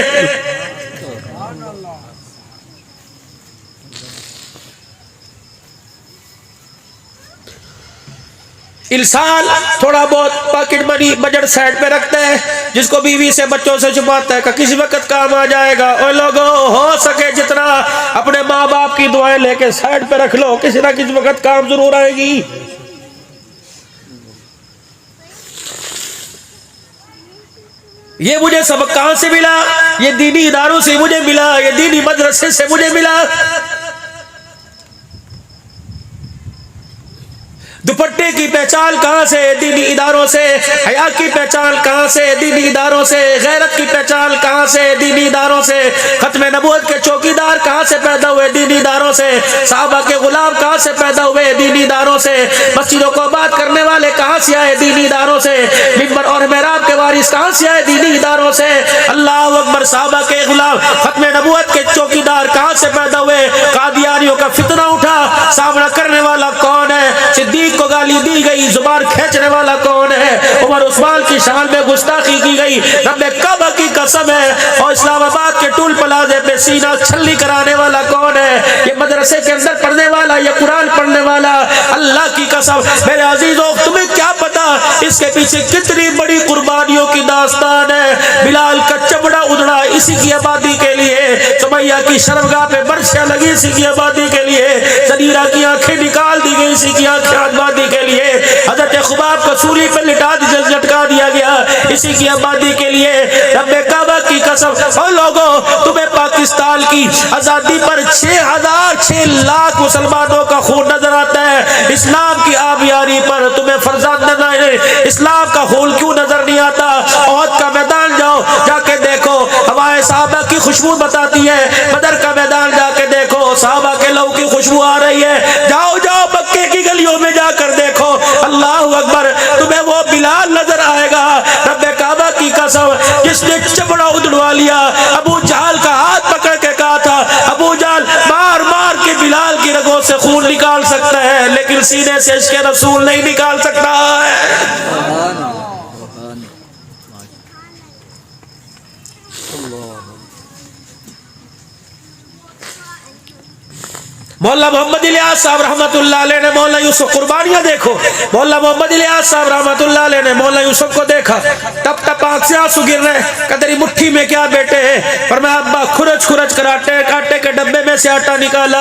انسان تھوڑا بہت پاکٹ منی بجٹ سائڈ پہ رکھتا ہے، جس کو بیوی سے بچوں سے چھپاتا ہے کہ کسی وقت کام آ جائے گا. اور لوگوں ہو سکے جتنا اپنے ماں باپ کی دعائیں لے کے سائڈ پہ رکھ لو، کسی نہ کسی وقت کام ضرور آئے گی. یہ مجھے سبق کہاں سے ملا؟ یہ دینی اداروں سے مجھے ملا، یہ دینی مدرسے سے مجھے ملا. دوپٹے کی پہچان کہاں سے؟ دینی اداروں سے. حیا کی پہچان کہاں سے؟ دینی اداروں سے. غیرت کی پہچان کہاں سے؟ دینی اداروں سے. ختم نبوت کے چوکیدار کہاں سے پیدا ہوئے؟ دینی اداروں سے. صحابہ کے غلام کہاں سے پیدا ہوئے؟ دینی اداروں سے. مسجدوں کو آباد کرنے والے کہاں سے آئے؟ دینی اداروں سے. منبر اور محراب کے وارث کہاں سے آئے؟ دینی اداروں سے. اللہ اکبر صحابہ کے غلام ختم نبوت کے چوکیدار کہاں سے پیدا ہوئے؟ قادیانیوں کا فتنہ اٹھا، سامنا کرنے والا کون ہے؟ صدیق کو گالی دی گئی، زبان کھینچنے والا کون ہے؟ عمر عثمان کی شان میں گستاخی کی گئی. رب کعبہ کی قسم ہے اور اسلام آباد کے ٹول پلازے پہ سینہ چھلی کرانے والا کون ہے؟ یہ مدرسے کے اندر پڑھنے والا، یہ قرآن پڑھنے والا. اللہ کی قسم میرے عزیزوں تمہیں کیا پتا اس کے پیچھے کتنی بڑی قربانیوں کی داستان ہے. بلال کا چمڑا ادڑا اسی کی آبادی کے لیے، سمیہ کی شرمگاہ پہ برچیاں لگی اسی کی آبادی کے لیے، زنیرہ کی آنکھیں نکال دی گئی اسی کی آنکھیں آبادی کے لیے، حضرت خباب کو سولی پہ لٹکا دیا گیا اسی کی آبادی کے لیے. رب کعبہ کی قسم اور لوگوں تمہیں پاکستان کی آزادی پر 6 لاکھ مسلمانوں کا خون نظر آتا ہے، اسلام کی آبیاری پر تمہیں فرزند اسلام کا خون کیوں نظر نہیں آتا؟ احد کا میدان جاؤ، جا کے دیکھو ہوائے صحابہ کی خوشبو بتاتی ہے. بدر کا میدان جا کے دیکھو صحابہ کے لہو کی خوشبو آ رہی ہے. جاؤ مکے کی گلیوں میں جا کر دیکھو، اللہ اکبر تمہیں وہ بلال نظر آئے گا. رب کعبہ کی قسم جس نے چمڑا ادڑوا لیا، ابو جہل کا ہاتھ پکڑ کے کہا تھا ابو جہل مار مار کے بلال کی رگوں سے خون نکال سکتا ہے لیکن سینے سے عشق رسول نہیں نکال سکتا ہے. مولا محمد الیاس صاحب رحمت اللہ علیہ نے مولا یوسف قربانیاں دیکھو، مولا محمد الیاس صاحب رحمت اللہ علیہ نے مولا یوسف کو دیکھا، ٹپ ٹپ آنکھ سے آنسو گر رہے. قدری مٹھی میں کیا بیٹے ہیں؟ فرمایا ابا کھرچ کھرچ کر آٹے کے ڈبے میں سے آٹا نکالا،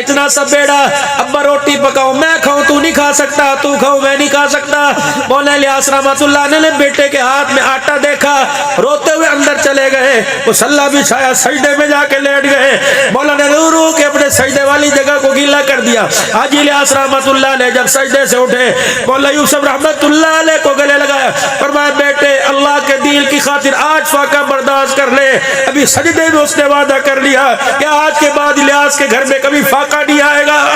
اتنا سا بیڑا. ابا روٹی پکاؤ میں کھاؤں تو نہیں کھا سکتا، تو کھاؤ میں نہیں کھا سکتا. مولا الیاس رحمت اللہ علیہ نے بیٹے کے ہاتھ میں آٹا دیکھا، روتے ہوئے اندر چلے گئے، مصلی بچھایا سجدے میں جا کے لیٹ گئے. مولا نے رو رو کے اپنے سجدے والی جگہ کو گیلا کر دیا. حاجی الیاس رحمت اللہ علیہ جب سجدے سے اٹھے مولا یوسف رحمت اللہ علیہ کو گلے لگایا، فرمایا بیٹے اللہ کے دین کی خاطر آج فاقہ برداشت کر لے. ابھی سجدے میں اس نے وعدہ کر لیا کہ آج کے بعد الیاس کے گھر میں کبھی فاقہ نہیں آئے گا.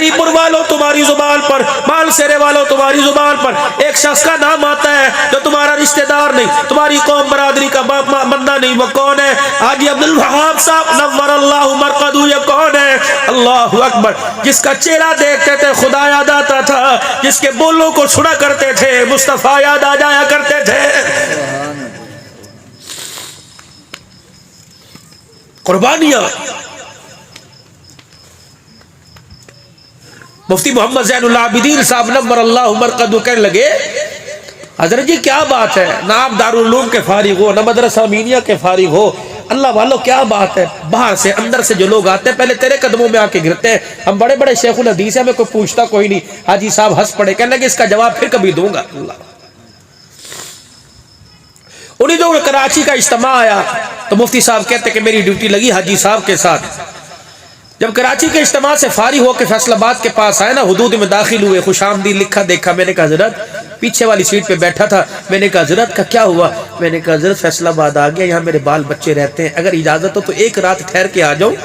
ہری پور والوں تمہاری زبان پر، مال سیرے والوں تمہاری زبان پر ایک شخص کا نام آتا ہے جو تمہارا رشتہ دار نہیں، تمہاری قوم برادری کا بندہ نہیں، وہ کون ہے؟ حاجی عبد الوہاب صاحب نور اللہ مرقدہ. یہ کون ہے؟ اللہ اکبر. جس کا چہرہ دیکھتے تھے خدا یاد آتا تھا، جس کے بولوں کو سنا کرتے تھے مصطفیٰ یاد آ جایا کرتے تھے. قربانیاں. مفتی محمد زین العابدین صاحب نور اللہ مرقدہ کہنے لگے حضرت جی کیا بات ہے، نہ آپ دارالعلوم کے فارغ ہو، نہ مدرسہ امینیہ کے فارغ ہو، اللہ والو کیا بات ہے، باہر سے اندر سے جو لوگ آتے ہیں پہلے تیرے قدموں میں آ کے گرتے ہیں. ہم بڑے بڑے شیخ الحدیث ہیں، ہمیں کوئی پوچھتا کوئی نہیں. حاجی صاحب ہنس پڑے، کہنے لگے اس کا جواب پھر کبھی دوں گا. اللہ انہیں دو کراچی کا اجتماع آیا تو مفتی صاحب کہتے کہ میری ڈیوٹی لگی حاجی صاحب کے ساتھ. جب کراچی کے اجتماع سے فارغ ہو کے فیصل آباد کے پاس آئے نا، حدود میں داخل ہوئے، خوش آمدید لکھا دیکھا. میں نے کہا حضرت، پیچھے والی سیٹ پہ بیٹھا تھا، میں نے کہا حضرت کا کیا ہوا؟ میں نے کہا حضرت فیصل آباد آ گیا، یہاں میرے بال بچے رہتے ہیں، اگر اجازت ہو تو ایک رات ٹھہر کے آ جاؤں.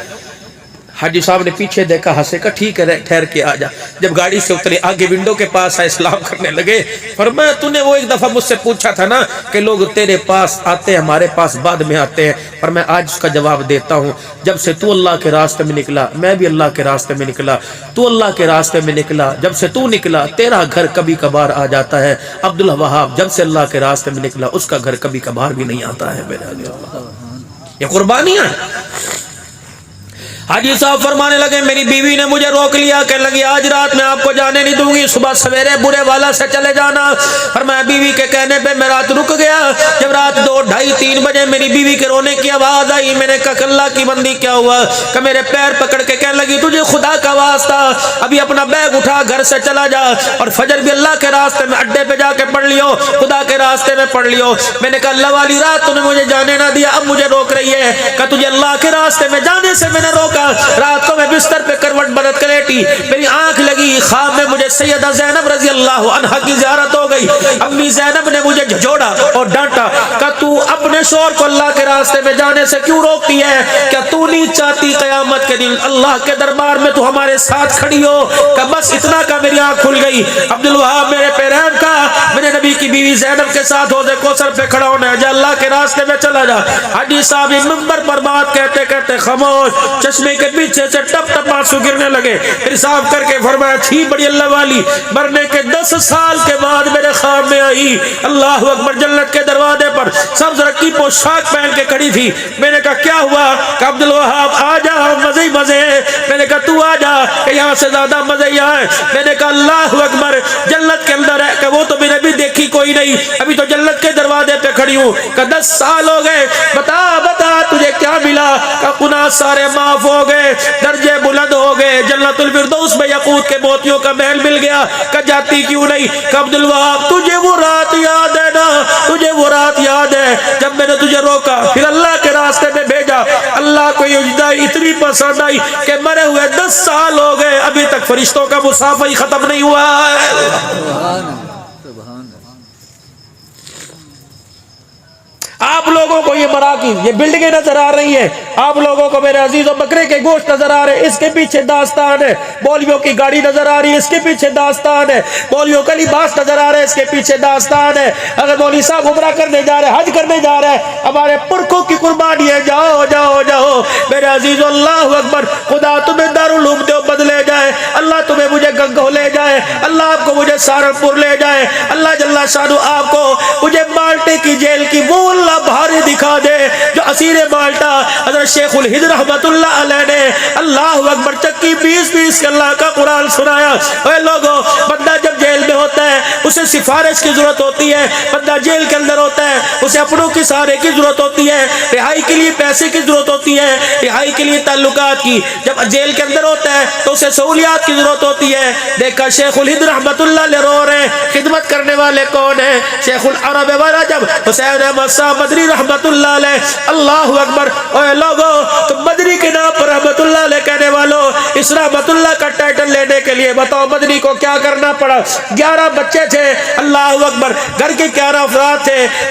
حاجی صاحب نے پیچھے دیکھا، ہنسے، کا ٹھیک ہے ٹھہر کے آ جا. جب گاڑی سے اترے آگے ونڈو کے پاس آئے، سلام کرنے لگے. فرمایا تو نے وہ ایک دفعہ مجھ سے پوچھا تھا نا کہ لوگ تیرے پاس آتے ہیں ہمارے پاس بعد میں آتے ہیں، پر میں آج اس کا جواب دیتا ہوں. جب سے تو اللہ کے راستے میں نکلا میں بھی اللہ کے راستے میں نکلا، تو اللہ کے راستے میں نکلا، جب سے تو نکلا تیرا گھر کبھی کبھار آ جاتا ہے. عبدالوہاب جب سے اللہ کے راستے میں نکلا اس کا گھر کبھی کبھار بھی نہیں آتا ہے. یہ قربانیاں. حاجی صاحب فرمانے لگے میری بیوی نے مجھے روک لیا، کہنے لگی آج رات میں آپ کو جانے نہیں دوں گی، صبح سویرے برے والا سے چلے جانا. فرمایا بیوی کے کہنے پہ میں رات رک گیا. جب رات 2, 2:30, 3 بجے میری بیوی کے رونے کی آواز آئی. میں نے کہا اللہ کی بندی کیا ہوا؟ کہ میرے پیر پکڑ کے کہنے لگی تجھے خدا کا واسطہ ابھی اپنا بیگ اٹھا گھر سے چلا جا اور فجر بھی اللہ کے راستے میں اڈے پہ جا کے پڑھ لیو، خدا کے راستے میں پڑھ لیو. میں نے کہا اللہ والی رات تو نے مجھے جانے نہ دیا، اب مجھے روک رہی ہے کہ تجھے اللہ کے راستے میں جانے سے میں نے روکا. رات کو میں بستر پہ کروٹ بدل کے لیٹی، میری آنکھ لگی، خواب میں مجھے سیدہ زینب رضی اللہ عنہا کی زیارت ہو گئی. امی زینب نے مجھے جھجوڑا اور ڈانٹا کہ تو اپنے شوہر کو اللہ کے راستے میں جانے سے کیوں روکتی ہے؟ کیا تو نہیں چاہتی قیامت کے دن اللہ کے دربار میں تو ہمارے ساتھ کھڑی ہو؟ کہ بس اتنا کا میری آنکھ کھل گئی. عبدالوہاب میرے پیرین کا میرے نبی کی بیوی زینب کے ساتھ حوض کوثر پہ کھڑا ہونا ہے، جا اللہ کے راستے میں چلا جا. حاجی صاحب منبر پر بات کہتے کہتے خاموش، چشمے کے پیچھے سے ٹپ ٹپ آنسو گرنے لگے. پھر صاف کر کے فرمایا تھی بڑی اللہ والی، مرنے کے 10 سال کے بعد میرے خواب میں آئی. اللہ اکبر. جنت کے دروازے پر سبز رنگ پوشاک پہن کے کھڑی تھی. میں نے کہا کیا ہوا؟ کہ عبدالوہاب آ جا، مزے ہی مزے. میں نے کہا تو آ جا کہ یہاں سے زیادہ مزے ہی آئے. میں نے کہا اللہ اکبر، جنت کے اندر ہے کہ وہ تو میں نے بھی دیکھی کوئی نہیں، ابھی تو جنت کے دروازے پہ کھڑی ہوں. کہ 10 سال ہو گئے، بتا بتا تجھے کیا ملا؟ کہ گناہ سارے معاف ہو گئے، درجے بلند ہو گئے، جنت الفردوس میں یاقوت کے موتیوں کا محل مل گیا. کہ جاتی کیوں نہیں؟ کہ عبدالوہاب تجھے وہ رات یاد ہے نا، تجھے وہ رات یاد ہے جب میں نے تجھے روکا پھر اللہ کے راستے میں بھیجا. اللہ کو یہ جدائی اتنی پسند آئی کہ مرے ہوئے 10 سال ہو گئے، ابھی تک فرشتوں کا مصافحہ ہی ختم نہیں ہوا ہے. آپ لوگوں کو یہ مراکز، یہ بلڈنگیں نظر آ رہی ہیں، آپ لوگوں کو میرے عزیزوں بکرے کے گوشت نظر آ رہے ہیں، اس کے پیچھے داستان ہے. مولیوں کی گاڑی نظر آ رہی ہے، اس کے پیچھے داستان ہے. مولیوں کا لباس نظر آ رہا ہے، اس کے پیچھے داستان ہے. اگر مولوی صاحب عمرہ کرنے جا رہے ہیں، حج کرنے جا رہے ہیں، ہمارے پرکھوں کی قربانی ہے. جاؤ جاؤ جاؤ میرے عزیزوں. اللہ اکبر. خدا تمہیں دارالعلوم دیوبند لے جائے، اللہ تمہیں مجھے گنگو لے جائے، اللہ آپ کو مجھے سہارنپور لے جائے، اللہ جل شانہ آپ کو مجھے مالٹے کی جیل کی وہ اللہ بھاری دکھا دے جو اسیر مالٹا حضرت شیخ الہند رحمت اللہ علیہ نے اللہ اکبر چکی 20 کے اللہ کا قرآن سنایا. اے لوگوں، بندہ جب جیل میں ہوتا ہے اسے سفارش کی ضرورت ہوتی ہے، بندہ جیل کے اندر ہوتا ہے اسے اپنوں کی سہارے کی ضرورت ہوتی ہے، رہائی کے لیے پیسے کی ضرورت ہوتی ہے، رہائی کے لیے تعلقات کی. جب جیل کے اندر ہوتا ہے تو اسے سہولیات کی ضرورت ہوتی ہے. دیکھا شیخ الہند رحمت اللہ علیہ رو رہے ہیں، خدمت کرنے والے کون ہیں؟ شیخ العرب ورجب حسین احمد صاحب مدنی رحمت اللہ علیہ. اللہ اکبر. اے لوگوں، تم مدنی کے نام پر رحمت اللہ علیہ کہنے والوں، اس رحمت اللہ کا ٹائٹل لینے کے لیے بتاؤ مدنی کو کیا کرنا پڑا؟ 11 بچے تھے. اللہ اکبر. گھر کے 11 افراد تھے.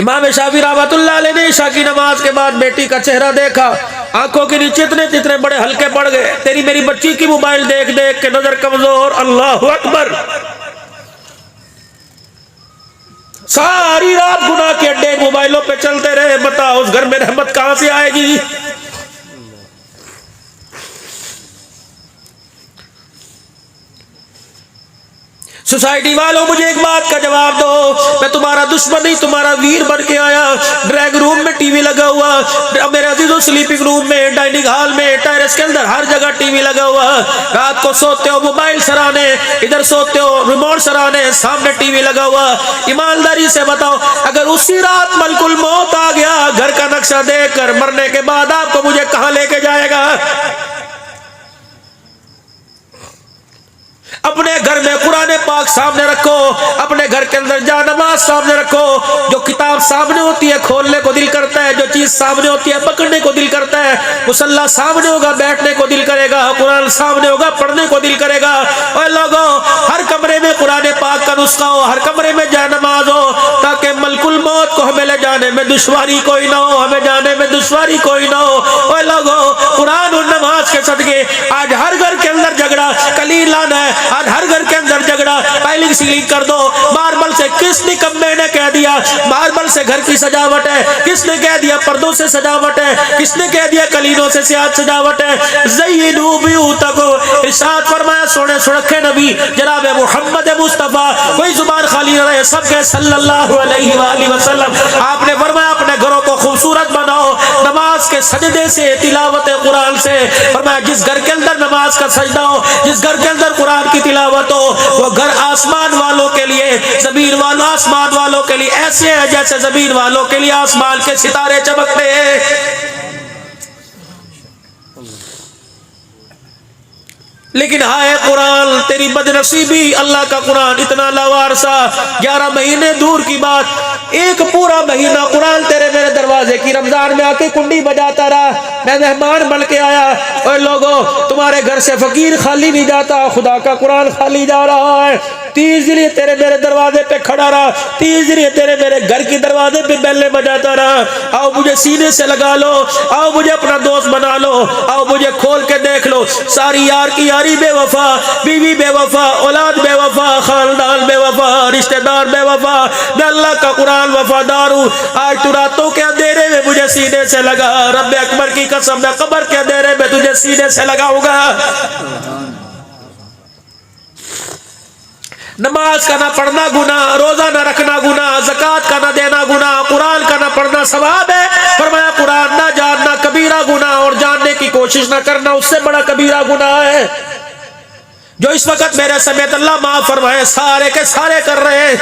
امام شافعی رحمۃ اللہ علیہ نے عشاء کی نماز کے بعد بیٹی کا چہرہ دیکھا، آنکھوں کے نیچے اتنے بڑے ہلکے پڑ گئے، تیری میری بچی کی موبائل دیکھ دیکھ کے نظر کمزور، اللہ اکبر، ساری رات گناہ کے اڈے موبائلوں پہ چلتے رہے، بتاؤ اس گھر میں رحمت کہاں سے آئے گی؟ سوسائٹی والوں مجھے ایک بات کا جواب دو، میں تمہارا دشمن نہیں تمہارا ویر بن کے آیا۔ ڈرائنگ روم میں ٹی وی لگا ہوا، میرے عزیزوں سلیپنگ روم میں، ڈائننگ ہال میں، ٹیرس کے اندر، ہر جگہ ٹی وی لگا ہوا۔ رات کو سوتے ہو موبائل سرانے، ادھر سوتے ہو ریموٹ سرانے، سامنے ٹی وی لگا ہوا۔ ایمانداری سے بتاؤ، اگر اسی رات ملک الموت آ گیا گھر کا نقشہ دیکھ کر، مرنے کے بعد آپ کو مجھے کہاں لے کے جائے گا؟ اپنے گھر میں قرآن پاک سامنے رکھو، اپنے گھر کے اندر جا نماز سامنے رکھو۔ جو کتاب سامنے ہوتی ہے کھولنے کو دل کرتا ہے، جو چیز سامنے ہوتی ہے پکڑنے کو دل کرتا ہے۔ مصلی سامنے ہوگا بیٹھنے کو دل کرے گا، قرآن سامنے ہوگا پڑھنے کو دل کرے گا۔ اے لوگوں، ہر کمرے میں قرآن پاک کا نسخہ ہو، ہر کمرے میں جا نماز ہو، تاکہ ملک الموت کو ہمیں لے جانے میں دشواری کوئی نہ ہو، ہمیں جانے میں دشواری کوئی نہ ہو۔ اے لوگوں، قرآن اور نماز کے صدقے آج ہر گھر کے اندر جھگڑا کلیل لانا ہے، آج ہر گھر کے اندر جھگڑا، پائلنگ سیلنگ کر دو، ماربل سے کس نکمے نے کہہ دیا ماربل سے گھر کی سجاوٹ ہے، کس نے کہہ دیا پردوں سے سجاوٹ ہے، کس نے کہہ دیا کلینوں سے سیاہ سجاوٹ ہے۔ زینوا بیوتکم، ارشاد فرمایا سونے سرکھے نبی جناب محمد مصطفیٰ، کوئی زبان خالی نہ رہے، سب کے صلی اللہ علیہ وآلہ وسلم۔ آپ نے فرمایا اپنے گھروں کو خوبصورت بناؤ نماز کے سجدے سے، تلاوت قرآن سے۔ فرمایا جس گھر کے اندر نماز کا سجدہ ہو، جس گھر کے اندر قرآن کی تلاوت ہو، وہ گھر آسمان والوں کے لیے، زمین والوں آسمان والوں کے لیے ایسے ہے جیسے زمین والوں کے لیے آسمان کے ستارے چمکتے ہیں۔ لیکن ہائے قرآن تیری بدنصیبی، اللہ کا قرآن اتنا لاوارثہ، 11 مہینے دور کی بات، ایک پورا مہینہ قرآن تیرے میرے دروازے کی رمضان میں آ کے کنڈی بجاتا رہا، میں مہمان بن کے آیا۔ اور لوگوں، تمہارے گھر سے فقیر خالی نہیں جاتا، خدا کا قرآن خالی جا رہا ہے۔ 30 دن تیرے میرے دروازے پہ کھڑا رہا، 30 دن تیرے میرے گھر کی دروازے پہ بیلے بجاتا رہا۔ آؤ مجھے سینے سے لگا لو، آؤ مجھے اپنا دوست بنا لو، آؤ مجھے کھول کے دیکھ لو۔ ساری یار کی یاری بے وفا، بیوی بے وفا، اولاد بے وفا، خاندان بے وفا، رشتہ دار بے وفا، میں اللہ کا قرآن وفادار ہوں۔ آج تو راتوں کے اندھیرے میں مجھے سینے سے لگا، رب اکبر کی قسم میں قبر کے اندھیرے میں تجھے سینے سے لگاؤں گا۔ نماز کا نہ پڑھنا گناہ، روزہ نہ رکھنا گناہ، زکوٰۃ کا نہ دینا گناہ، قرآن کا نہ پڑھنا ثواب ہے۔ فرمایا قرآن نہ جاننا کبیرہ گناہ، اور جاننے کی کوشش نہ کرنا اس سے بڑا کبیرہ گناہ ہے۔ جو اس وقت میرے سمیت اللہ معاف فرمائے سارے کے سارے کر رہے ہیں،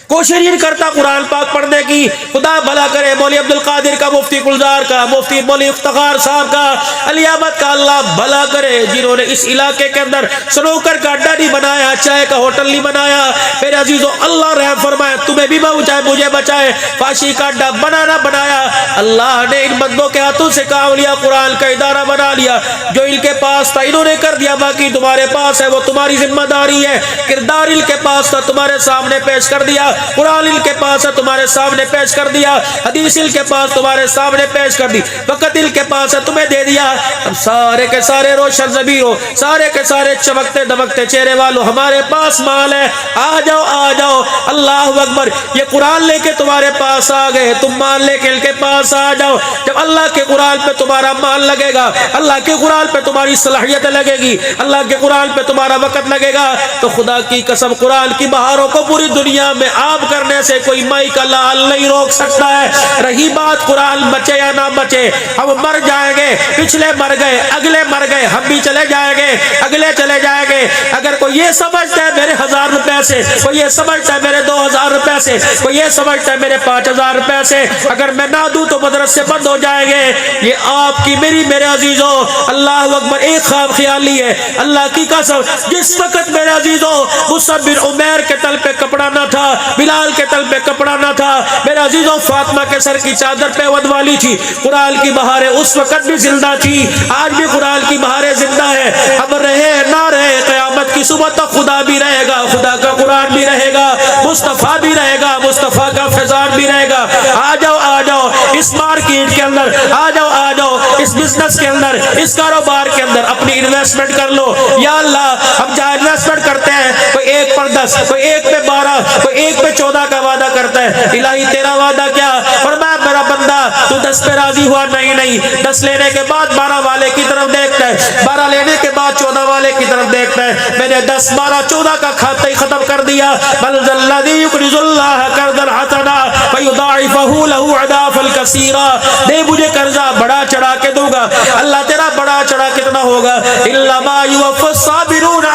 کوشش نہیں کرتا قرآن پاک پڑھنے کی، خدا بھلا کرے مولوی عبد القادر کا، مفتی گلزار کا، مفتی مولوی افتخار صاحب کا، علی احمد کا، اللہ بھلا کرے، جنہوں نے اس علاقے کے اندر سنوکر کا اڈا نہیں بنایا، چائے کا ہوٹل نہیں بنایا۔ میرے عزیزوں اللہ رحم فرمائے، تمہیں بھی بچائے مجھے بچائے، فاشی کا اڈا بنانا بنایا، اللہ نے ان بندوں کے ہاتھوں سے کام لیا، قرآن کا ادارہ بنا لیا۔ جو ان کے پاس تھا انہوں نے کر دیا، باقی تمہارے پاس ہے وہ تمہاری ذمہ داری ہے۔ کردار ان کے پاس تھا تمہارے سامنے پیش کر دیا، قرآن ان کے پاس ہے تمہارے سامنے پیش کر دیا، حدیث ان کے پاس تمہارے سامنے پیش کر دی، وقت ان کے پاس ہے تمہیں دے دیا۔ ہم سارے کے سارے روشن ضمیر ہو، سارے کے سارے چمکتے دمکتے چہرے والوں، ہمارے پاس مال ہے، آ جاؤ آ جاؤ، اللہ اکبر۔ یہ قرآن لے کے تمہارے پاس آ گئے، تم مال لے کے ان کے پاس آ جاؤ۔ جب اللہ کے قرآن پہ تمہارا مال لگے گا، اللہ کے قرآن پہ تمہاری صلاحیت لگے گی، اللہ کے قرآن پہ تمہارا وقت لگے گا، تو خدا کی قسم قرآن کی بہاروں کو پوری دنیا میں عام کرنے سے کوئی مائی کا لال نہیں روک سکتا ہے۔ رہی بات قرآن بچے یا نہ بچے، ہم مر جائیں گے، پچھلے مر گئے، اگلے مر گئے، ہم بھی چلے جائیں گے، اگلے چلے جائیں گے۔ اگر کوئی یہ سمجھتا ہے میرے 1000 روپے سے، کوئی یہ سمجھتا ہے میرے 2000 روپے سے، کوئی یہ سمجھتا ہے میرے 5000 روپے سے، اگر میں نہ دوں تو مدرسے بند ہو جائیں گے، یہ آپ کی میری میرے عزیزوں اللہ اکبر ایک خواب خیالی ہے۔ اللہ کی قسم جس وقت میرے عزیزوں مصعب بن عمیر کے تل پہ کپڑا نہ تھا، بلال کے تل پہ کپڑا نہ تھا، میرے عزیزوں فاطمہ کے سر سر کی چادر پہ ود والی تھی. قرآن کی بہاریں اس وقت بھی زندہ تھی, آج بھی قرآن کی بہاریں زندہ ہے. اب رہے نہ رہے قیامت کی صبح تک خدا بھی رہے گا, خدا کا قرآن بھی رہے گا, مصطفیٰ بھی رہے گا, مصطفیٰ کا فیضان بھی رہے گا. آ جاؤ اس مارکیٹ کے اندر, آ جاؤ اس بزنس کے اندر, اس کاروبار کے اندر اپنی انویسٹمنٹ کر لو. یا اللہ ہم جہاں انویسٹمنٹ کرتے ہیں کوئی 1 پر 10, کوئی 1 پہ 12, کوئی 1 پہ 14 کا وعدہ کرتا ہے. الہی تیرا وعدہ کیا؟ فرمایا میرا بندہ تو 10 پہ راضی ہوا, نہیں 10 لینے کے بعد 12 والے کی طرف دیکھتا ہے, 12 لینے کے بعد 14 والے کی طرف دیکھتا ہے. میں نے 10 12 14 کا کھاتا ہی ختم کر دیا. بل الذی یقرض اللہ قرضا حسنا فیضاعفہ لہ اضعافا کثیرا. دے مجھے قرضہ بڑا چڑھا کے دوں گا. اللہ تیرا بڑا چڑھا کتنا ہوگا؟ انما یوفی الصابرون